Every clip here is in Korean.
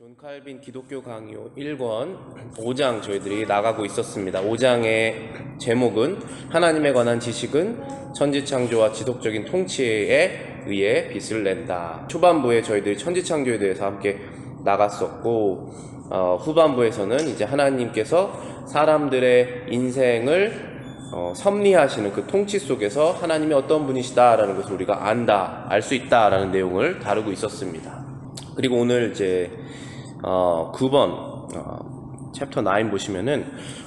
존 칼빈 기독교 강요 1권 5장 저희들이 나가고 있었습니다. 5장의 제목은 하나님에 관한 지식은 천지창조와 지속적인 통치에 의해 빛을 낸다. 초반부에 저희들이 천지창조에 대해서 함께 나갔었고 후반부에서는 이제 하나님께서 사람들의 인생을 섭리하시는 그 통치 속에서 하나님이 어떤 분이시다라는 것을 우리가 안다, 알 수 있다라는 내용을 다루고 있었습니다. 그리고 오늘 이제 9번 챕터 9 보시면은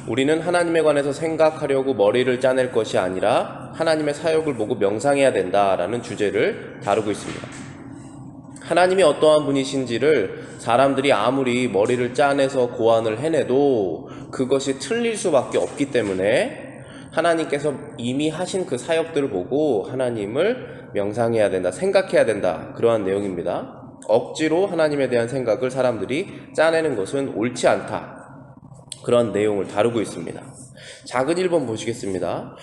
우리는 하나님에 관해서 생각하려고 머리를 짜낼 것이 아니라 하나님의 사역을 보고 명상해야 된다라는 주제를 다루고 있습니다. 하나님이 어떠한 분이신지를 사람들이 아무리 머리를 짜내서 고안을 해내도 그것이 틀릴 수밖에 없기 때문에 하나님께서 이미 하신 그 사역들을 보고 하나님을 명상해야 된다, 생각해야 된다, 그러한 내용입니다. 억지로 하나님에 대한 생각을 사람들이 짜내는 것은 옳지 않다, 그런 내용을 다루고 있습니다. 작은 1번 보시겠습니다.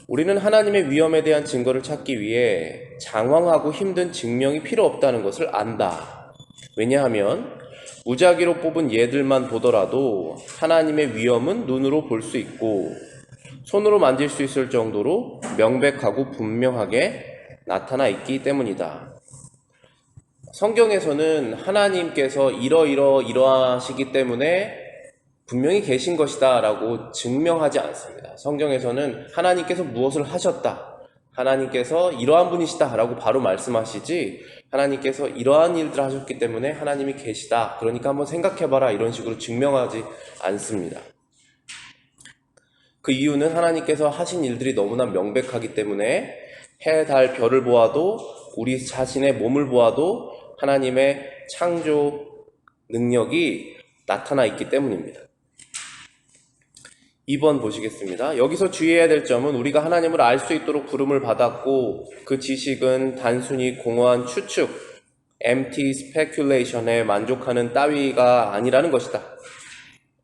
우리는 하나님의 위엄에 대한 증거를 찾기 위해 장황하고 힘든 증명이 필요 없다는 것을 안다. 왜냐하면 무작위로 뽑은 예들만 보더라도 하나님의 위엄은 눈으로 볼 수 있고 손으로 만질 수 있을 정도로 명백하고 분명하게 나타나 있기 때문이다. 성경에서는 하나님께서 이러하시기 때문에 분명히 계신 것이다 라고 증명하지 않습니다. 성경에서는 하나님께서 무엇을 하셨다, 하나님께서 이러한 분이시다 라고 바로 말씀하시지, 하나님께서 이러한 일들을 하셨기 때문에 하나님이 계시다, 그러니까 한번 생각해봐라, 이런 식으로 증명하지 않습니다. 그 이유는 하나님께서 하신 일들이 너무나 명백하기 때문에 해, 달, 별을 보아도, 우리 자신의 몸을 보아도 하나님의 창조 능력이 나타나 있기 때문입니다. 2번 보시겠습니다. 여기서 주의해야 될 점은 우리가 하나님을 알 수 있도록 부름을 받았고 그 지식은 단순히 공허한 추측, empty speculation에 만족하는 따위가 아니라는 것이다.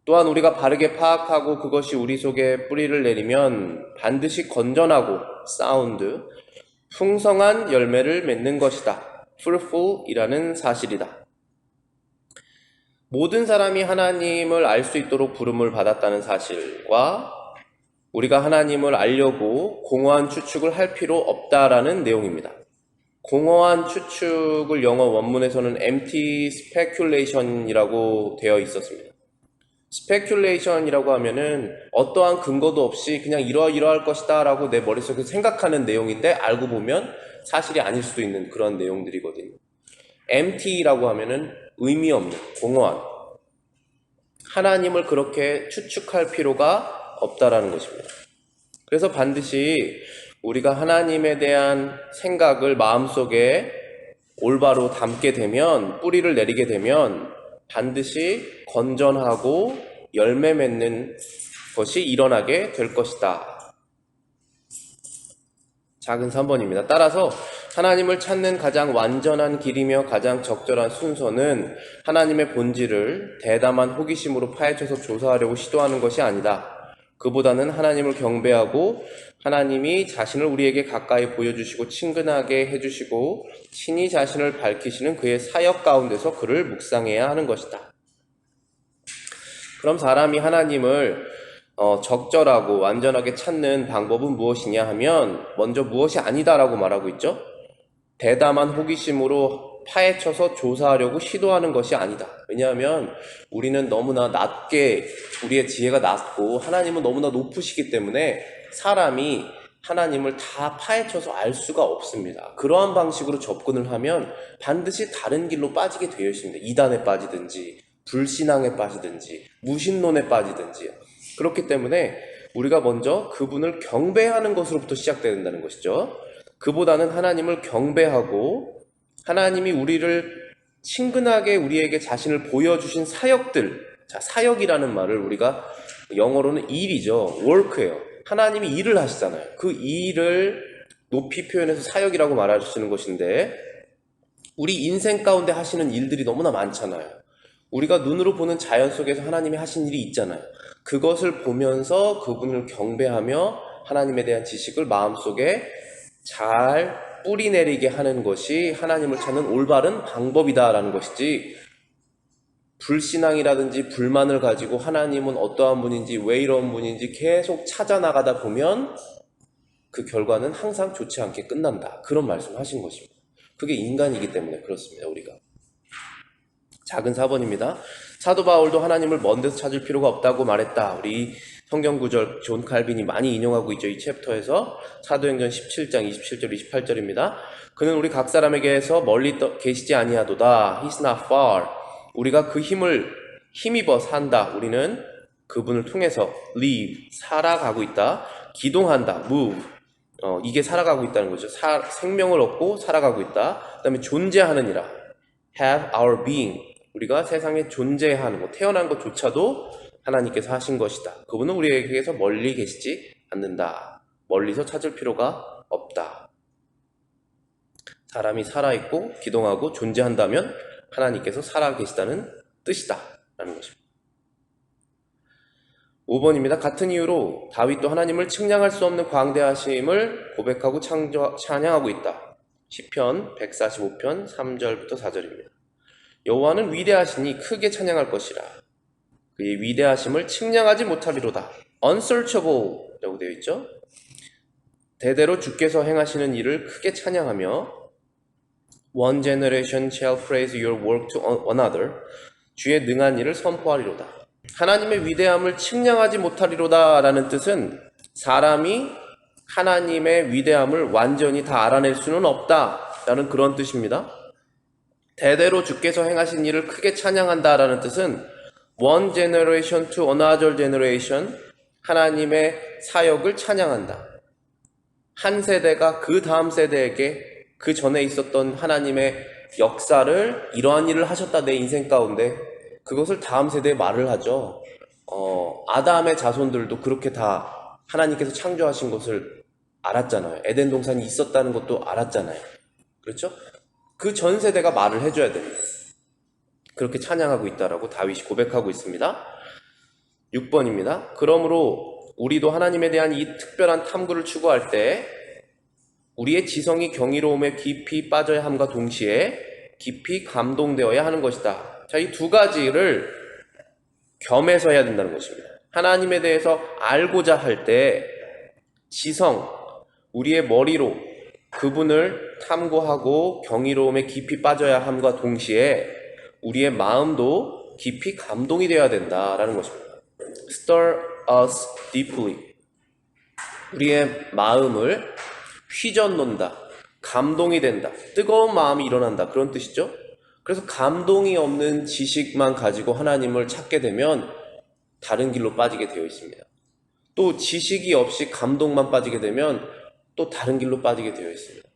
또한 우리가 바르게 파악하고 그것이 우리 속에 뿌리를 내리면 반드시 건전하고 사운드, 풍성한 열매를 맺는 것이다. fruitful이라는 사실이다. 모든 사람이 하나님을 알 수 있도록 부름을 받았다는 사실과 우리가 하나님을 알려고 공허한 추측을 할 필요 없다라는 내용입니다. 공허한 추측을 영어 원문에서는 empty speculation이라고 되어 있었습니다. speculation이라고 하면은 어떠한 근거도 없이 그냥 이러할 것이다 라고 내 머릿속에 생각하는 내용인데 알고 보면 사실이 아닐 수도 있는 그런 내용들이거든요. empty라고 하면은 의미 없는, 공허한, 하나님을 그렇게 추측할 필요가 없다라는 것입니다. 그래서 반드시 우리가 하나님에 대한 생각을 마음속에 올바로 담게 되면, 뿌리를 내리게 되면 반드시 건전하고 열매 맺는 것이 일어나게 될 것이다. 작은 3번입니다. 따라서 하나님을 찾는 가장 완전한 길이며 가장 적절한 순서는 하나님의 본질을 대담한 호기심으로 파헤쳐서 조사하려고 시도하는 것이 아니다. 그보다는 하나님을 경배하고 하나님이 자신을 우리에게 가까이 보여주시고 친근하게 해주시고 친히 자신을 밝히시는 그의 사역 가운데서 그를 묵상해야 하는 것이다. 그럼 사람이 하나님을 적절하고 완전하게 찾는 방법은 무엇이냐 하면 먼저 무엇이 아니다라고 말하고 있죠. 대담한 호기심으로 파헤쳐서 조사하려고 시도하는 것이 아니다. 왜냐하면 우리는 너무나 낮게, 우리의 지혜가 낮고 하나님은 너무나 높으시기 때문에 사람이 하나님을 다 파헤쳐서 알 수가 없습니다. 그러한 방식으로 접근을 하면 반드시 다른 길로 빠지게 되어 있습니다. 이단에 빠지든지 불신앙에 빠지든지 무신론에 빠지든지. 그렇기 때문에 우리가 먼저 그분을 경배하는 것으로부터 시작돼야 된다는 것이죠. 그보다는 하나님을 경배하고 하나님이 우리를 친근하게 우리에게 자신을 보여주신 사역들, 자, 사역이라는 말을 우리가 영어로는 일이죠. work예요. 하나님이 일을 하시잖아요. 그 일을 높이 표현해서 사역이라고 말하시는 것인데 우리 인생 가운데 하시는 일들이 너무나 많잖아요. 우리가 눈으로 보는 자연 속에서 하나님이 하신 일이 있잖아요. 그것을 보면서 그분을 경배하며 하나님에 대한 지식을 마음속에 잘 뿌리내리게 하는 것이 하나님을 찾는 올바른 방법이다라는 것이지, 불신앙이라든지 불만을 가지고 하나님은 어떠한 분인지 왜 이런 분인지 계속 찾아나가다 보면 그 결과는 항상 좋지 않게 끝난다. 그런 말씀을 하신 것입니다. 그게 인간이기 때문에 그렇습니다. 우리가. 작은 4번입니다. 사도 바울도 하나님을 먼 데서 찾을 필요가 없다고 말했다. 우리 성경 구절 존 칼빈이 많이 인용하고 있죠. 이 챕터에서 사도행전 17장 27절 28절입니다. 그는 우리 각 사람에게서 멀리 계시지 아니하도다. He's not far. 우리가 그 힘을 힘입어 산다. 우리는 그분을 통해서 live, 살아가고 있다. 기동한다. move. 이게 살아가고 있다는 거죠. 생명을 얻고 살아가고 있다. 그 다음에 존재하느니라. have our being. 우리가 세상에 존재하는 것, 태어난 것조차도 하나님께서 하신 것이다. 그분은 우리에게서 멀리 계시지 않는다. 멀리서 찾을 필요가 없다. 사람이 살아있고 기동하고 존재한다면 하나님께서 살아계시다는 뜻이다. 라는 것입니다. 5번입니다. 같은 이유로 다윗도 하나님을 측량할 수 없는 광대하심을 고백하고 찬양하고 있다. 시편 145편 3절부터 4절입니다. 여호와는 위대하시니 크게 찬양할 것이라. 그의 위대하심을 측량하지 못하리로다. unsearchable 라고 되어 있죠. 대대로 주께서 행하시는 일을 크게 찬양하며 one generation shall praise your work to another. 주의 능한 일을 선포하리로다. 하나님의 위대함을 측량하지 못하리로다 라는 뜻은 사람이 하나님의 위대함을 완전히 다 알아낼 수는 없다 라는 그런 뜻입니다. 대대로 주께서 행하신 일을 크게 찬양한다 라는 뜻은 one generation to another generation, 하나님의 사역을 찬양한다. 한 세대가 그 다음 세대에게 그 전에 있었던 하나님의 역사를 이러한 일을 하셨다 내 인생 가운데, 그것을 다음 세대에 말을 하죠. 아담의 자손들도 그렇게 다 하나님께서 창조하신 것을 알았잖아요. 에덴 동산이 있었다는 것도 알았잖아요. 그렇죠? 그 전 세대가 말을 해줘야 됩니다. 그렇게 찬양하고 있다라고 다윗이 고백하고 있습니다. 6번입니다. 그러므로 우리도 하나님에 대한 이 특별한 탐구를 추구할 때 우리의 지성이 경이로움에 깊이 빠져야 함과 동시에 깊이 감동되어야 하는 것이다. 자, 이 두 가지를 겸해서 해야 된다는 것입니다. 하나님에 대해서 알고자 할 때 지성, 우리의 머리로 그분을 탐구하고 경이로움에 깊이 빠져야 함과 동시에 우리의 마음도 깊이 감동이 되어야 된다라는 것입니다. Stir us deeply. 우리의 마음을 휘젓는다. 감동이 된다. 뜨거운 마음이 일어난다. 그런 뜻이죠. 그래서 감동이 없는 지식만 가지고 하나님을 찾게 되면 다른 길로 빠지게 되어 있습니다. 또 지식이 없이 감동만 빠지게 되면 또 다른 길로 빠지게 되어 있습니다.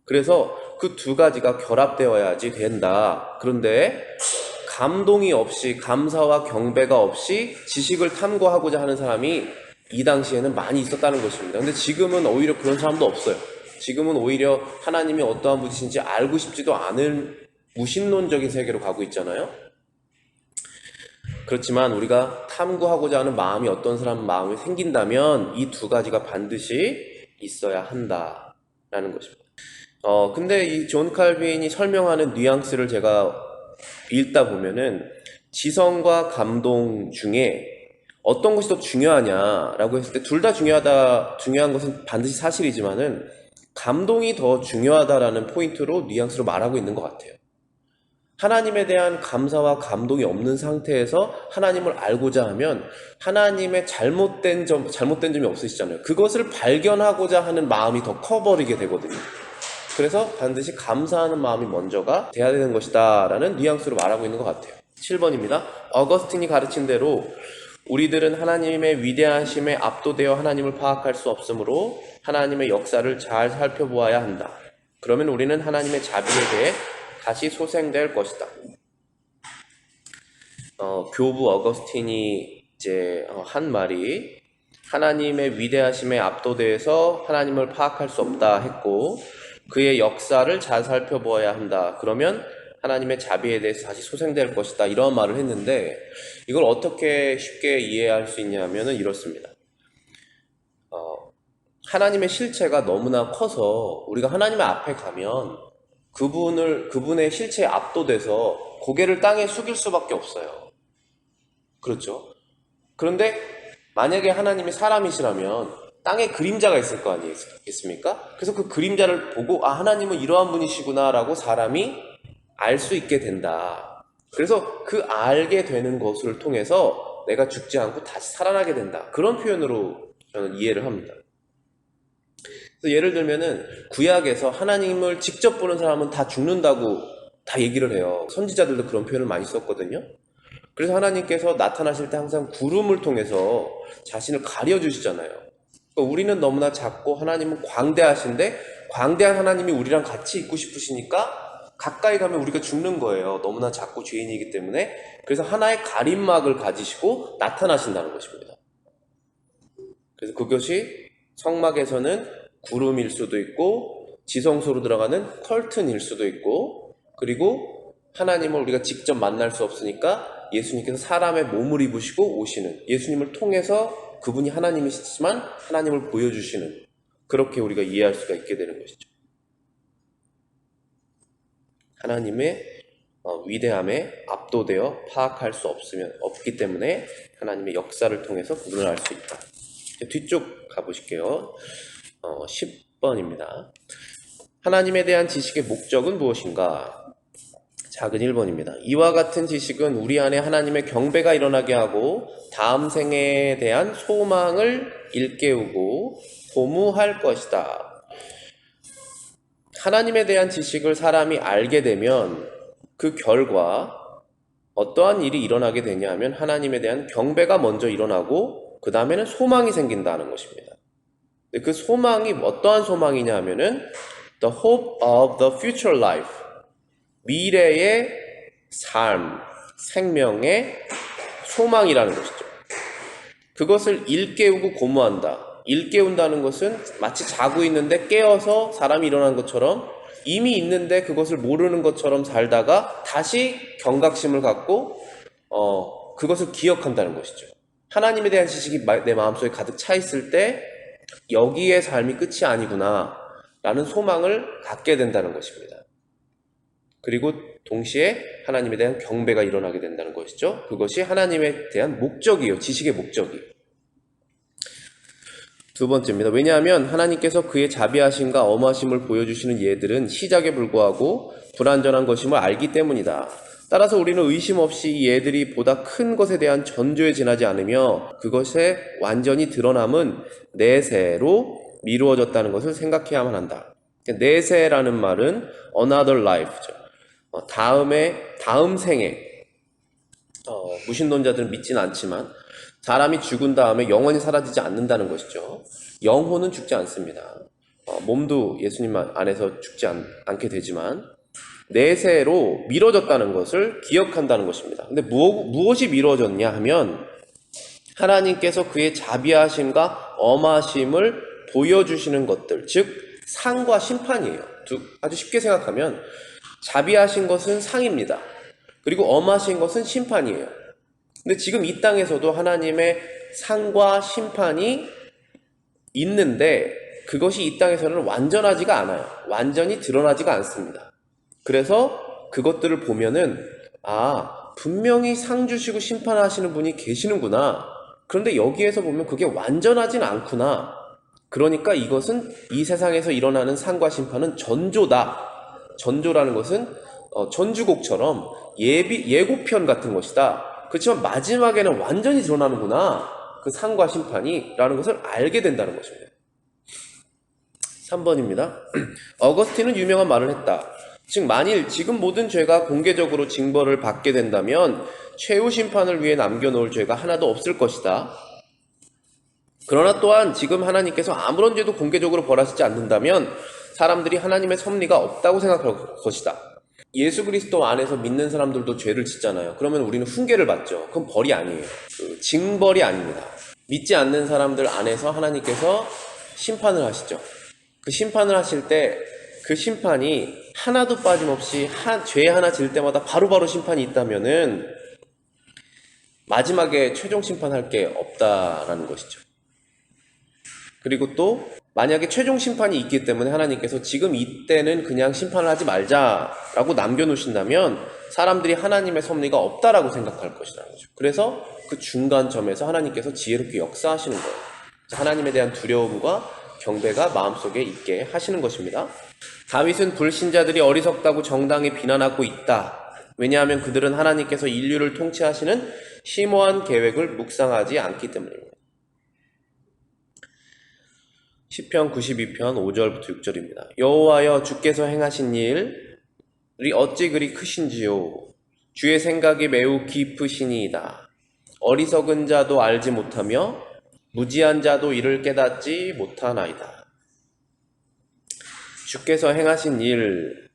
그래서 그 두 가지가 결합되어야지 된다. 그런데 감동이 없이, 감사와 경배가 없이 지식을 탐구하고자 하는 사람이 이 당시에는 많이 있었다는 것입니다. 근데 지금은 오히려 그런 사람도 없어요. 지금은 오히려 하나님이 어떠한 분이신지 알고 싶지도 않은 무신론적인 세계로 가고 있잖아요. 그렇지만 우리가 탐구하고자 하는 마음이 어떤 사람 마음이 생긴다면 이 두 가지가 반드시 있어야 한다라는 것입니다. 근데 이 존 칼빈이 설명하는 뉘앙스를 제가 읽다 보면은 지성과 감동 중에 어떤 것이 더 중요하냐라고 했을 때 둘 다 중요한 것은 반드시 사실이지만은 감동이 더 중요하다라는 포인트로 뉘앙스로 말하고 있는 것 같아요. 하나님에 대한 감사와 감동이 없는 상태에서 하나님을 알고자 하면 하나님의 잘못된 점이 없으시잖아요. 그것을 발견하고자 하는 마음이 더 커버리게 되거든요. 그래서 반드시 감사하는 마음이 먼저가 돼야 되는 것이다 라는 뉘앙스로 말하고 있는 것 같아요. 7번입니다. 어거스틴이 가르친 대로 우리들은 하나님의 위대하심에 압도되어 하나님을 파악할 수 없으므로 하나님의 역사를 잘 살펴보아야 한다. 그러면 우리는 하나님의 자비에 대해 다시 소생될 것이다. 교부 어거스틴이 이제 한 말이 하나님의 위대하심에 압도되어서 하나님을 파악할 수 없다 했고, 그의 역사를 잘 살펴보아야 한다. 그러면 하나님의 자비에 대해서 다시 소생될 것이다. 이런 말을 했는데 이걸 어떻게 쉽게 이해할 수 있냐면은 이렇습니다. 하나님의 실체가 너무나 커서 우리가 하나님의 앞에 가면 그분의 실체에 압도돼서 고개를 땅에 숙일 수밖에 없어요. 그렇죠? 그런데 만약에 하나님이 사람이시라면 땅에 그림자가 있을 거 아니겠습니까? 그래서 그 그림자를 보고 아, 하나님은 이러한 분이시구나 라고 사람이 알 수 있게 된다. 그래서 그 알게 되는 것을 통해서 내가 죽지 않고 다시 살아나게 된다. 그런 표현으로 저는 이해를 합니다. 그래서 예를 들면은 구약에서 하나님을 직접 보는 사람은 다 죽는다고 다 얘기를 해요. 선지자들도 그런 표현을 많이 썼거든요. 그래서 하나님께서 나타나실 때 항상 구름을 통해서 자신을 가려주시잖아요. 그러니까 우리는 너무나 작고 하나님은 광대하신데 광대한 하나님이 우리랑 같이 있고 싶으시니까 가까이 가면 우리가 죽는 거예요. 너무나 작고 죄인이기 때문에. 그래서 하나의 가림막을 가지시고 나타나신다는 것입니다. 그래서 그것이 성막에서는 구름일 수도 있고 지성소로 들어가는 커튼일 수도 있고 그리고 하나님을 우리가 직접 만날 수 없으니까 예수님께서 사람의 몸을 입으시고 오시는 예수님을 통해서 그분이 하나님이시지만 하나님을 보여주시는 그렇게 우리가 이해할 수가 있게 되는 것이죠. 하나님의 위대함에 압도되어 파악할 수 없기 때문에 하나님의 역사를 통해서 구분을 알 수 있다. 뒤쪽 가보실게요. 10번입니다. 하나님에 대한 지식의 목적은 무엇인가? 작은 1번입니다. 이와 같은 지식은 우리 안에 하나님의 경배가 일어나게 하고 다음 생에 대한 소망을 일깨우고 고무할 것이다. 하나님에 대한 지식을 사람이 알게 되면 그 결과 어떠한 일이 일어나게 되냐 하면 하나님에 대한 경배가 먼저 일어나고 그 다음에는 소망이 생긴다는 것입니다. 그 소망이 어떠한 소망이냐 하면은 the hope of the future life, 미래의 삶, 생명의 소망이라는 것이죠. 그것을 일깨우고 고무한다. 일깨운다는 것은 마치 자고 있는데 깨어서 사람이 일어난 것처럼 이미 있는데 그것을 모르는 것처럼 살다가 다시 경각심을 갖고 그것을 기억한다는 것이죠. 하나님에 대한 지식이 내 마음속에 가득 차 있을 때 여기의 삶이 끝이 아니구나 라는 소망을 갖게 된다는 것입니다. 그리고 동시에 하나님에 대한 경배가 일어나게 된다는 것이죠. 그것이 하나님에 대한 목적이에요. 지식의 목적이. 두 번째입니다. 왜냐하면 하나님께서 그의 자비하심과 엄하심을 보여주시는 예들은 시작에 불과하고 불완전한 것임을 알기 때문이다. 따라서 우리는 의심 없이 이 예들이 보다 큰 것에 대한 전조에 지나지 않으며 그것의 완전히 드러남은 내세로 미루어졌다는 것을 생각해야만 한다. 내세라는 말은 another life죠. 다음 생에 무신론자들은 믿지는 않지만 사람이 죽은 다음에 영원히 사라지지 않는다는 것이죠. 영혼은 죽지 않습니다. 몸도 예수님 안에서 죽지 않게 되지만 내세로 미뤄졌다는 것을 기억한다는 것입니다. 근데 무엇이 미뤄졌냐 하면 하나님께서 그의 자비하심과 엄하심을 보여주시는 것들, 즉 상과 심판이에요. 아주 쉽게 생각하면 자비하신 것은 상입니다. 그리고 엄하신 것은 심판이에요. 근데 지금 이 땅에서도 하나님의 상과 심판이 있는데 그것이 이 땅에서는 완전하지가 않아요. 완전히 드러나지가 않습니다. 그래서 그것들을 보면은 분명히 상 주시고 심판하시는 분이 계시는구나. 그런데 여기에서 보면 그게 완전하진 않구나. 그러니까 이것은 이 세상에서 일어나는 상과 심판은 전조다. 전조라는 것은 전주곡처럼 예고편 같은 것이다. 그렇지만 마지막에는 완전히 드러나는구나. 그 상과 심판이 라는 것을 알게 된다는 것입니다. 3번입니다. 어거스틴은 유명한 말을 했다. 즉 만일 지금 모든 죄가 공개적으로 징벌을 받게 된다면 최후 심판을 위해 남겨놓을 죄가 하나도 없을 것이다. 그러나 또한 지금 하나님께서 아무런 죄도 공개적으로 벌하시지 않는다면 사람들이 하나님의 섭리가 없다고 생각할 것이다. 예수 그리스도 안에서 믿는 사람들도 죄를 짓잖아요. 그러면 우리는 훈계를 받죠. 그건 벌이 아니에요. 징벌이 아닙니다. 믿지 않는 사람들 안에서 하나님께서 심판을 하시죠. 그 심판을 하실 때 그 심판이 하나도 빠짐없이 죄 하나 질 때마다 바로바로 심판이 있다면은 마지막에 최종 심판할 게 없다라는 것이죠. 그리고 또 만약에 최종 심판이 있기 때문에 하나님께서 지금 이때는 그냥 심판을 하지 말자라고 남겨놓으신다면 사람들이 하나님의 섭리가 없다라고 생각할 것이라는 거죠. 그래서 그 중간점에서 하나님께서 지혜롭게 역사하시는 거예요. 하나님에 대한 두려움과 경배가 마음속에 있게 하시는 것입니다. 다윗은 불신자들이 어리석다고 정당히 비난하고 있다. 왜냐하면 그들은 하나님께서 인류를 통치하시는 심오한 계획을 묵상하지 않기 때문입니다. 시편 92편 5절부터 6절입니다. 여호와여, 주께서 행하신 일이 어찌 그리 크신지요. 주의 생각이 매우 깊으시니이다. 어리석은 자도 알지 못하며 무지한 자도 이를 깨닫지 못하나이다. 주께서 행하신 일,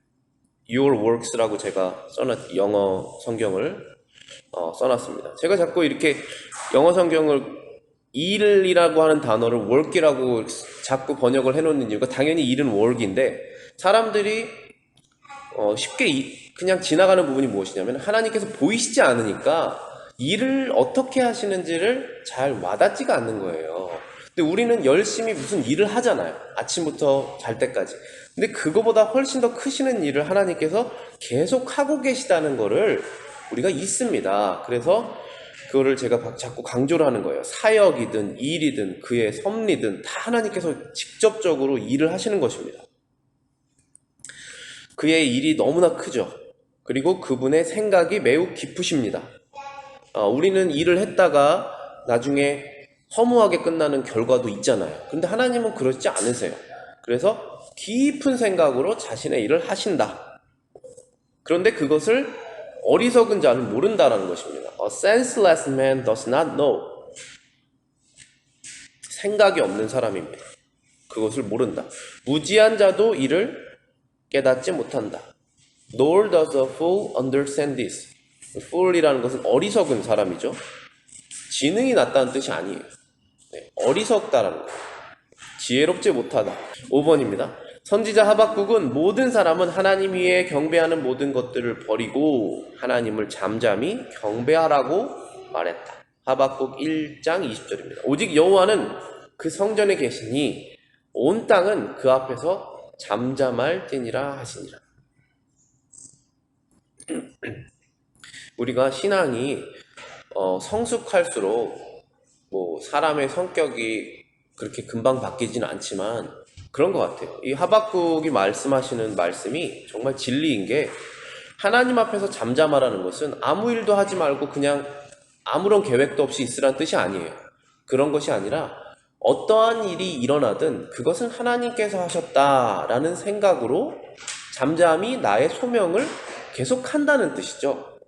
Your works라고 제가 영어 성경을 써놨습니다. 제가 자꾸 이렇게 영어 성경을 일이라고 하는 단어를 work이라고 자꾸 번역을 해놓는 이유가, 당연히 일은 work인데 사람들이 쉽게 그냥 지나가는 부분이 무엇이냐면, 하나님께서 보이시지 않으니까 일을 어떻게 하시는지를 잘 와닿지가 않는 거예요. 근데 우리는 열심히 무슨 일을 하잖아요. 아침부터 잘 때까지. 근데 그거보다 훨씬 더 크시는 일을 하나님께서 계속 하고 계시다는 거를 우리가 있습니다. 그래서 그거를 제가 자꾸 강조를 하는 거예요. 사역이든 일이든 그의 섭리든 다 하나님께서 직접적으로 일을 하시는 것입니다. 그의 일이 너무나 크죠. 그리고 그분의 생각이 매우 깊으십니다. 우리는 일을 했다가 나중에 허무하게 끝나는 결과도 있잖아요. 그런데 하나님은 그러지 않으세요. 그래서 깊은 생각으로 자신의 일을 하신다. 그런데 그것을 어리석은 자는 모른다라는 것입니다. A senseless man does not know. 생각이 없는 사람입니다. 그것을 모른다. 무지한 자도 이를 깨닫지 못한다. Nor does a fool understand this. fool이라는 것은 어리석은 사람이죠. 지능이 낮다는 뜻이 아니에요. 어리석다라는 거예요. 지혜롭지 못하다. 5번입니다. 선지자 하박국은 모든 사람은 하나님 위에 경배하는 모든 것들을 버리고 하나님을 잠잠히 경배하라고 말했다. 하박국 1장 20절입니다. 오직 여호와는 그 성전에 계시니 온 땅은 그 앞에서 잠잠할지니라 하시니라. 우리가 신앙이 성숙할수록 사람의 성격이 그렇게 금방 바뀌지는 않지만 그런 것 같아요. 이 하박국이 말씀하시는 말씀이 정말 진리인 게, 하나님 앞에서 잠잠하라는 것은 아무 일도 하지 말고 그냥 아무런 계획도 없이 있으라는 뜻이 아니에요. 그런 것이 아니라 어떠한 일이 일어나든 그것은 하나님께서 하셨다라는 생각으로 잠잠히 나의 소명을 계속한다는 뜻이죠.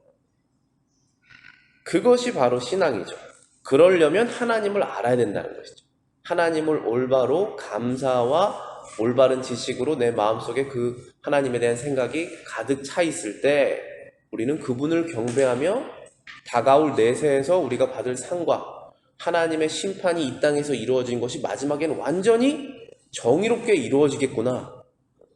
그것이 바로 신앙이죠. 그러려면 하나님을 알아야 된다는 것이죠. 하나님을 올바로 감사와 올바른 지식으로 내 마음속에 그 하나님에 대한 생각이 가득 차 있을 때 우리는 그분을 경배하며 다가올 내세에서 우리가 받을 상과 하나님의 심판이 이 땅에서 이루어진 것이 마지막에는 완전히 정의롭게 이루어지겠구나,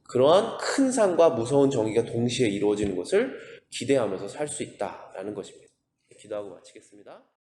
그러한 큰 상과 무서운 정의가 동시에 이루어지는 것을 기대하면서 살 수 있다라는 것입니다. 기도하고 마치겠습니다.